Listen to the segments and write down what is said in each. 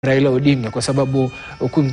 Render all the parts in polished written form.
Raila Odinga, kwa sababu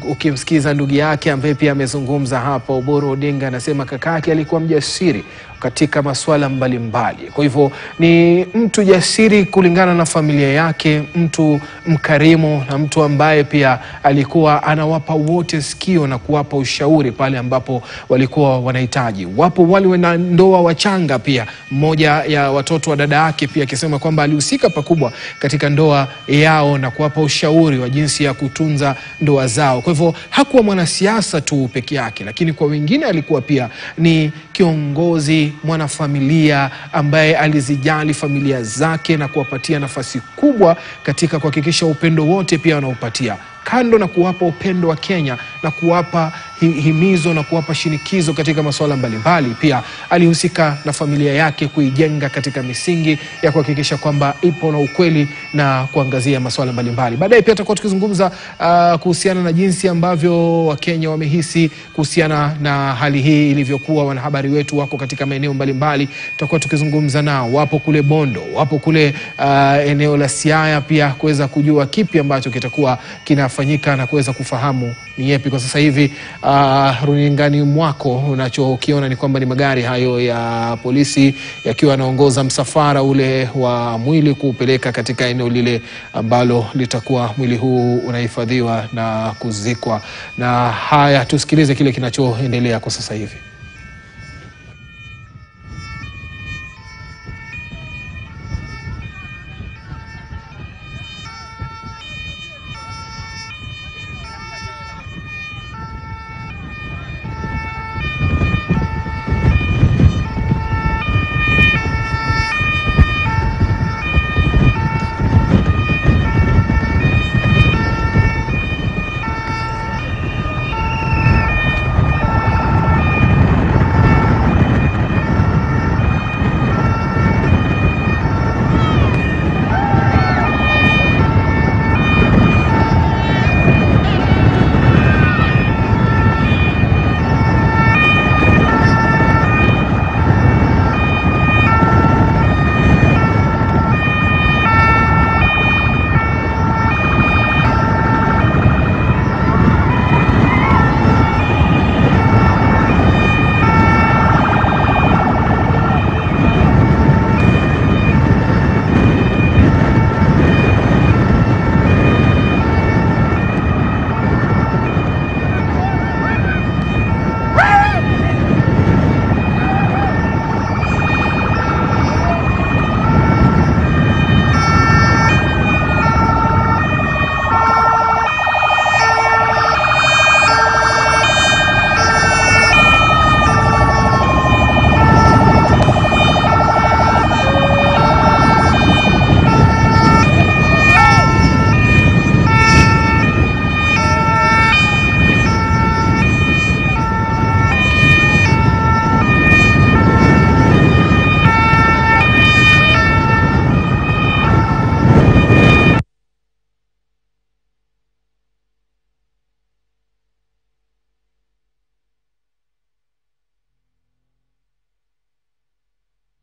ukimsikiza ndugu yake ambaye pia amezungumza hapa, Oburu Odinga, anasema kaka yake alikuwa mjasiri katika masuala mbalimbali. Kwa hivyo ni mtu jasiri kulingana na familia yake, mtu mkarimu na mtu ambaye pia alikuwa anawapa wote sikio na kuwapa ushauri pale ambapo walikuwa wanahitaji. Wapo wale wana ndoa wachanga pia, mmoja ya watoto wa dada yake pia akisema kwamba alihusika pakubwa katika ndoa yao na kuwapa ushauri wa jinsi ya kutunza ndoa zao. Kwa hivyo hakuwa mwanasiasa tu peke yake, lakini kwa wengine alikuwa pia ni kiongozi, mwanafamilia ambaye alizijali familia zake na kuwapatia nafasi kubwa katika kuhakikisha upendo wote pia wanaopatia. Kando na kuwapa upendo wa Kenya na kuwapa himizo na kuwapa shinikizo katika masuala mbalimbali, pia alihusika na familia yake kuijenga katika misingi ya kuhakikisha kwamba ipo na ukweli na kuangazia masuala mbalimbali. Baadaye pia tutakuwa tukizungumza kuhusiana na jinsi ambavyo Wakenya wamehisi kuhusiana na hali hii ilivyokuwa. Wanahabari wetu wako katika maeneo mbalimbali, tutakuwa tukizungumza nao. Wapo kule Bondo, wapo kule eneo la Siaya pia, kuweza kujua kipi ambacho kitakuwa kinafanyika na kuweza kufahamu ni yepi kwa sasa hivi. Runingani mwako unachokiona ni kwamba ni magari hayo ya polisi yakiwa yanaongoza msafara ule wa mwili kupeleka katika eneo lile ambalo litakuwa mwili huu unahifadhiwa na kuzikwa. Na haya, tusikilize kile kinachoendelea kwa sasa hivi.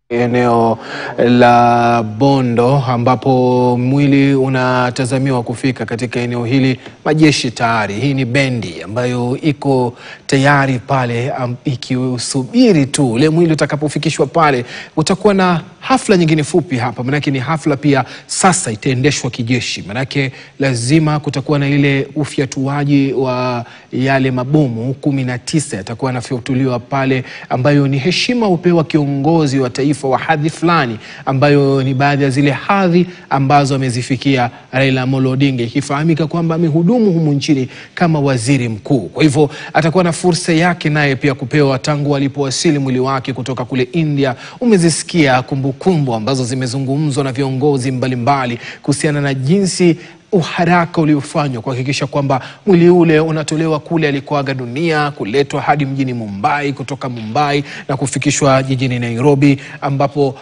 Eneo la Bondo ambapo mwili unatazamiwa kufika katika eneo hili. Majeshi tayari, hii ni bendi ambayo iko tayari pale ikisubiri tu ule mwili utakapofikishwa pale. Utakuwa na hafla nyingine fupi hapa, manake ni hafla pia sasa itaendeshwa kijeshi, manake lazima kutakuwa na ile ufyatuaji wa yale mabomu 19 yatakuwa yanafyatuliwa pale, ambayo ni heshima upewa kiongozi wa taifa wa hadhi fulani, ambayo ni baadhi ya zile hadhi ambazo amezifikia Raila Amolo Odinga, ikifahamika kwamba amehudumu humu nchini kama waziri mkuu. Kwa hivyo atakuwa na fursa yake naye pia kupewa tangu alipowasili mwili wake kutoka kule India. Umezisikia kumbukumbu ambazo zimezungumzwa na viongozi mbalimbali kuhusiana na jinsi uharaka uliofanywa kuhakikisha kwamba mwili ule unatolewa kule alikoaga dunia, kuletwa hadi mjini Mumbai, kutoka Mumbai na kufikishwa jijini Nairobi, ambapo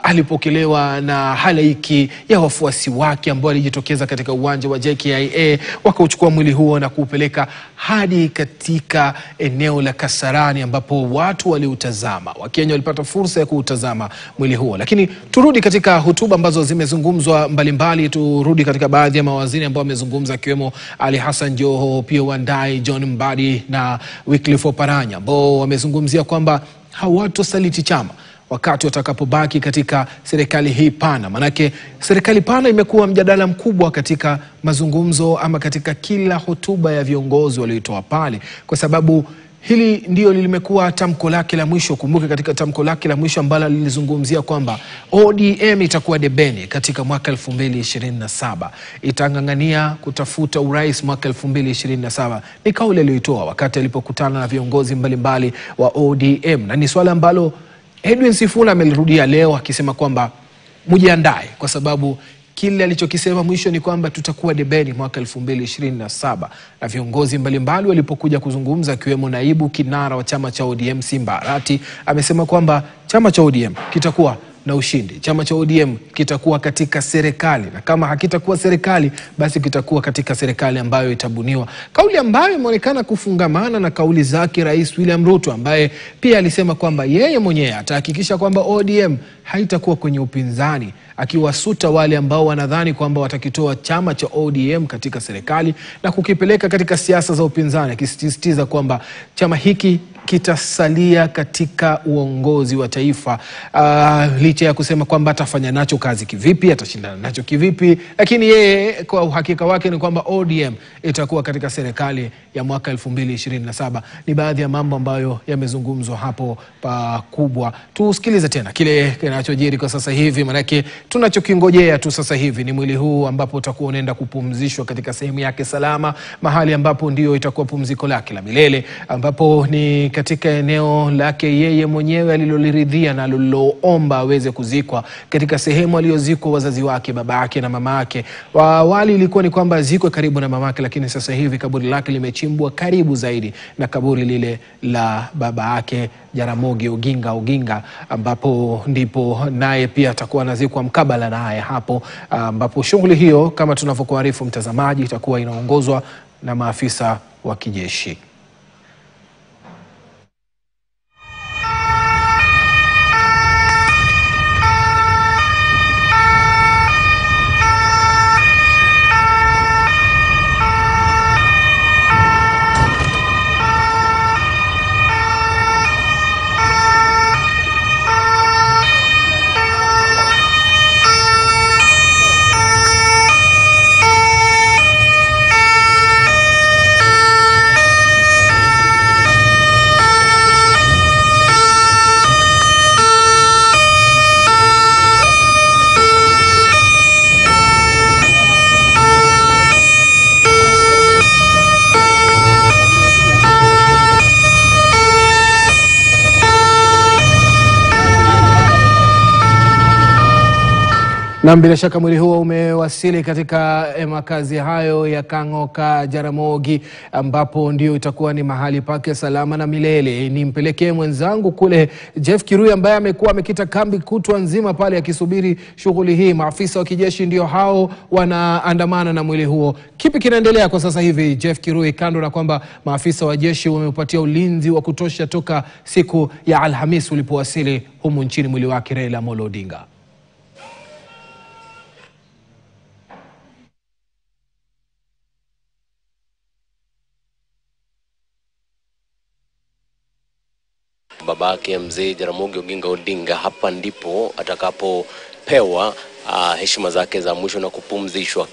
alipokelewa na halaiki ya wafuasi wake ambao walijitokeza katika uwanja wa JKIA, wakauchukua mwili huo na kuupeleka hadi katika eneo la Kasarani ambapo watu waliutazama. Wakenya walipata fursa ya kuutazama mwili huo. Lakini turudi katika hotuba ambazo zimezungumzwa mbalimbali, turudi katika baadhi baadhi ya mawaziri ambao wamezungumza akiwemo Ali Hassan Joho, Opiyo Wandayi, John Mbadi na Wycliffe Oparanya ambao wamezungumzia kwamba hawatosaliti chama wakati watakapobaki katika serikali hii pana. Manake serikali pana imekuwa mjadala mkubwa katika mazungumzo ama katika kila hotuba ya viongozi walioitoa pale, kwa sababu hili ndio limekuwa tamko lake la mwisho. Kumbuke katika tamko lake la mwisho ambalo lilizungumzia kwamba ODM itakuwa debeni katika mwaka 2027, itangangania kutafuta urais mwaka 2027. Ni kauli aliyoitoa wakati alipokutana na viongozi mbalimbali wa ODM, na ni swala ambalo Edwin Sifuna amelirudia leo akisema kwamba mujiandae, kwa sababu kile alichokisema mwisho ni kwamba tutakuwa debeni mwaka 2027. Na viongozi mbalimbali walipokuja kuzungumza akiwemo naibu kinara wa chama cha ODM Simba Arati amesema kwamba chama cha ODM kitakuwa na ushindi. Chama cha ODM kitakuwa katika serikali, na kama hakitakuwa serikali basi kitakuwa katika serikali ambayo itabuniwa. Kauli ambayo imeonekana kufungamana na kauli zake Rais William Ruto, ambaye pia alisema kwamba yeye mwenyewe atahakikisha kwamba ODM haitakuwa kwenye upinzani, akiwasuta wale ambao wanadhani kwamba watakitoa chama cha ODM katika serikali na kukipeleka katika siasa za upinzani, akisisitiza kwamba chama hiki kitasalia katika uongozi wa taifa, licha ya kusema kwamba atafanya nacho kazi kivipi, atashindana nacho kivipi, lakini yeye kwa uhakika wake ni kwamba ODM itakuwa katika serikali ya mwaka 2027. Ni baadhi ya mambo ambayo yamezungumzwa hapo pakubwa. Tusikilize tena kile kinachojiri kwa sasa hivi, manake tunachokingojea tu sasa hivi ni mwili huu ambapo utakuwa unaenda kupumzishwa katika sehemu yake salama, mahali ambapo ndio itakuwa pumziko lake la milele, ambapo ni katika eneo lake yeye mwenyewe aliloliridhia na aliloomba aweze kuzikwa katika sehemu aliyozikwa wazazi wake, baba yake na mama yake. Awali ilikuwa ni kwamba zikwe karibu na mama yake, lakini sasa hivi kaburi lake limechimbwa karibu zaidi na kaburi lile la baba yake Jaramogi Oginga, ambapo ndipo naye pia atakuwa anazikwa mkabala naye hapo, ambapo shughuli hiyo kama tunavyokuarifu mtazamaji itakuwa inaongozwa na maafisa wa kijeshi. Na bila shaka mwili huo umewasili katika makazi hayo ya Kang'oka Jaramogi, ambapo ndio itakuwa ni mahali pake salama na milele. Nimpelekee mwenzangu kule Jeff Kirui ambaye amekuwa amekita kambi kutwa nzima pale akisubiri shughuli hii. Maafisa wa kijeshi ndio hao wanaandamana na mwili huo. Kipi kinaendelea kwa sasa hivi Jeff Kirui, kando na kwamba maafisa wa jeshi wameupatia ulinzi wa kutosha toka siku ya Alhamisi ulipowasili humu nchini mwili wake Raila Amolo Odinga? Babake mzee Jaramogi Oginga Odinga, hapa ndipo atakapopewa heshima zake za mwisho na kupumzishwa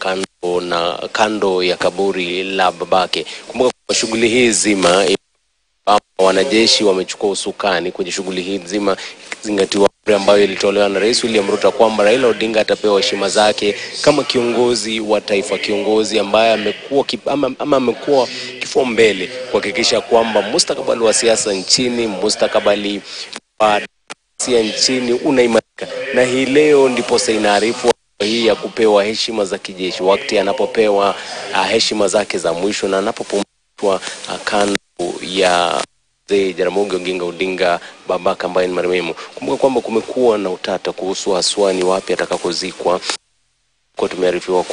kando ya kaburi la babake. Kumbuka kwa shughuli hii nzima wanajeshi wamechukua usukani kwenye shughuli hii nzima, zingatiwa ambayo ilitolewa na Rais William Ruto kwamba Raila Odinga atapewa heshima zake kama kiongozi wa taifa, kiongozi ambaye amekuwa kifua mbele kuhakikisha kwamba mustakabali wa siasa nchini, mustakabali wa siasa nchini unaimarika. Na hii leo ndipo sasa inaarifu hii ya kupewa heshima za kijeshi, wakati anapopewa heshima zake za mwisho na anapopumzishwa kando ya Jaramogi Oginga Odinga, babaka ambaye ni marehemu. Kumbuka kwamba kumekuwa na utata kuhusu haswa ni wapi atakakozikwa. Kwa tumearifiwa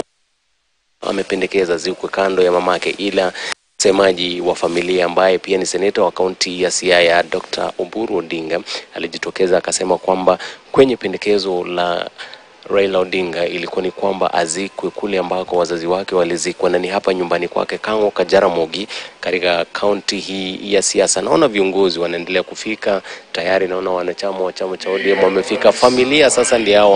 amependekeza zikwe kando ya mamake, ila msemaji wa familia ambaye pia ni seneta wa kaunti ya Siaya Dr. Oburu Odinga alijitokeza akasema kwamba kwenye pendekezo la Raila Odinga ilikuwa ni kwamba azikwe kule ambako wazazi wake walizikwa, na ni hapa nyumbani kwake Kang'o ka Jaramogi katika kaunti hii ya siasa. Naona viongozi wanaendelea kufika tayari, naona wanachama wa chama cha ODM wamefika. Familia sasa ndio hao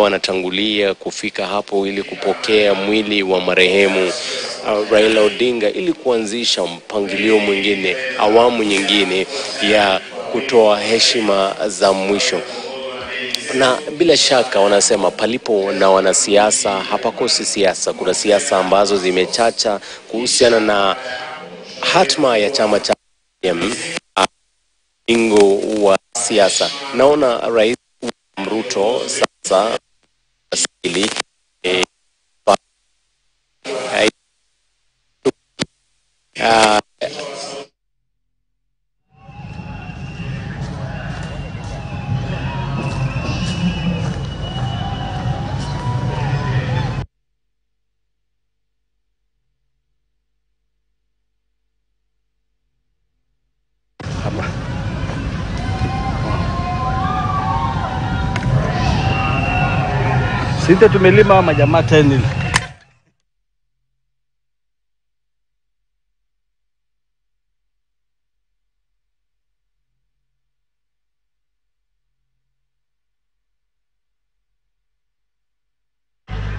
wanatangulia kufika hapo ili kupokea mwili wa marehemu Raila Odinga, ili kuanzisha mpangilio mwingine, awamu nyingine ya kutoa heshima za mwisho. Na bila shaka wanasema palipo na wanasiasa hapakosi siasa. Kuna siasa ambazo zimechacha kuhusiana na hatma ya chama cha ODM, ingo wa siasa. Naona Rais Ruto sasa asili sisi tumelima majamaa tena.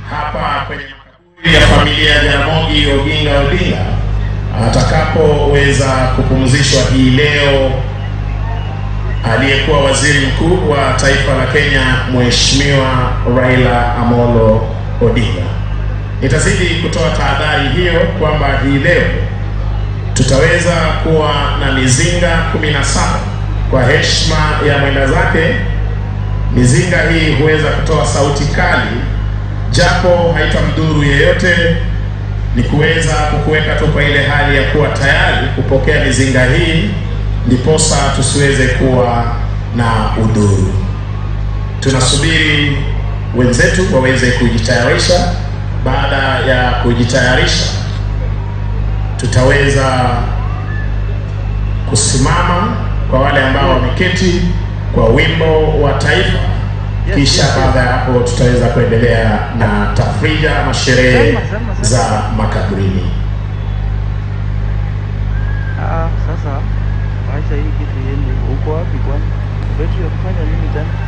Hapa kwenye makaburi ya familia ya Jaramogi Oginga Odinga atakapoweza kupumzishwa hii leo aliyekuwa waziri mkuu wa taifa la Kenya Mheshimiwa Raila Amolo Odinga. Nitazidi kutoa tahadhari hiyo kwamba hii leo tutaweza kuwa na mizinga 17 kwa heshima ya mwenda zake. Mizinga hii huweza kutoa sauti kali, japo haitamdhuru yeyote, ni kuweza kukuweka tu kwa ile hali ya kuwa tayari kupokea mizinga hii, ndiposa tusiweze kuwa na udhuru. Tunasubiri wenzetu waweze kujitayarisha. Baada ya kujitayarisha, tutaweza kusimama kwa wale ambao wameketi kwa wimbo wa taifa. Kisha baada ya hapo tutaweza kuendelea na tafrija ama sherehe za makaburini. Sasa acha hii kitu yende. Uko wapi kwani? Betri ya kufanya nini tena?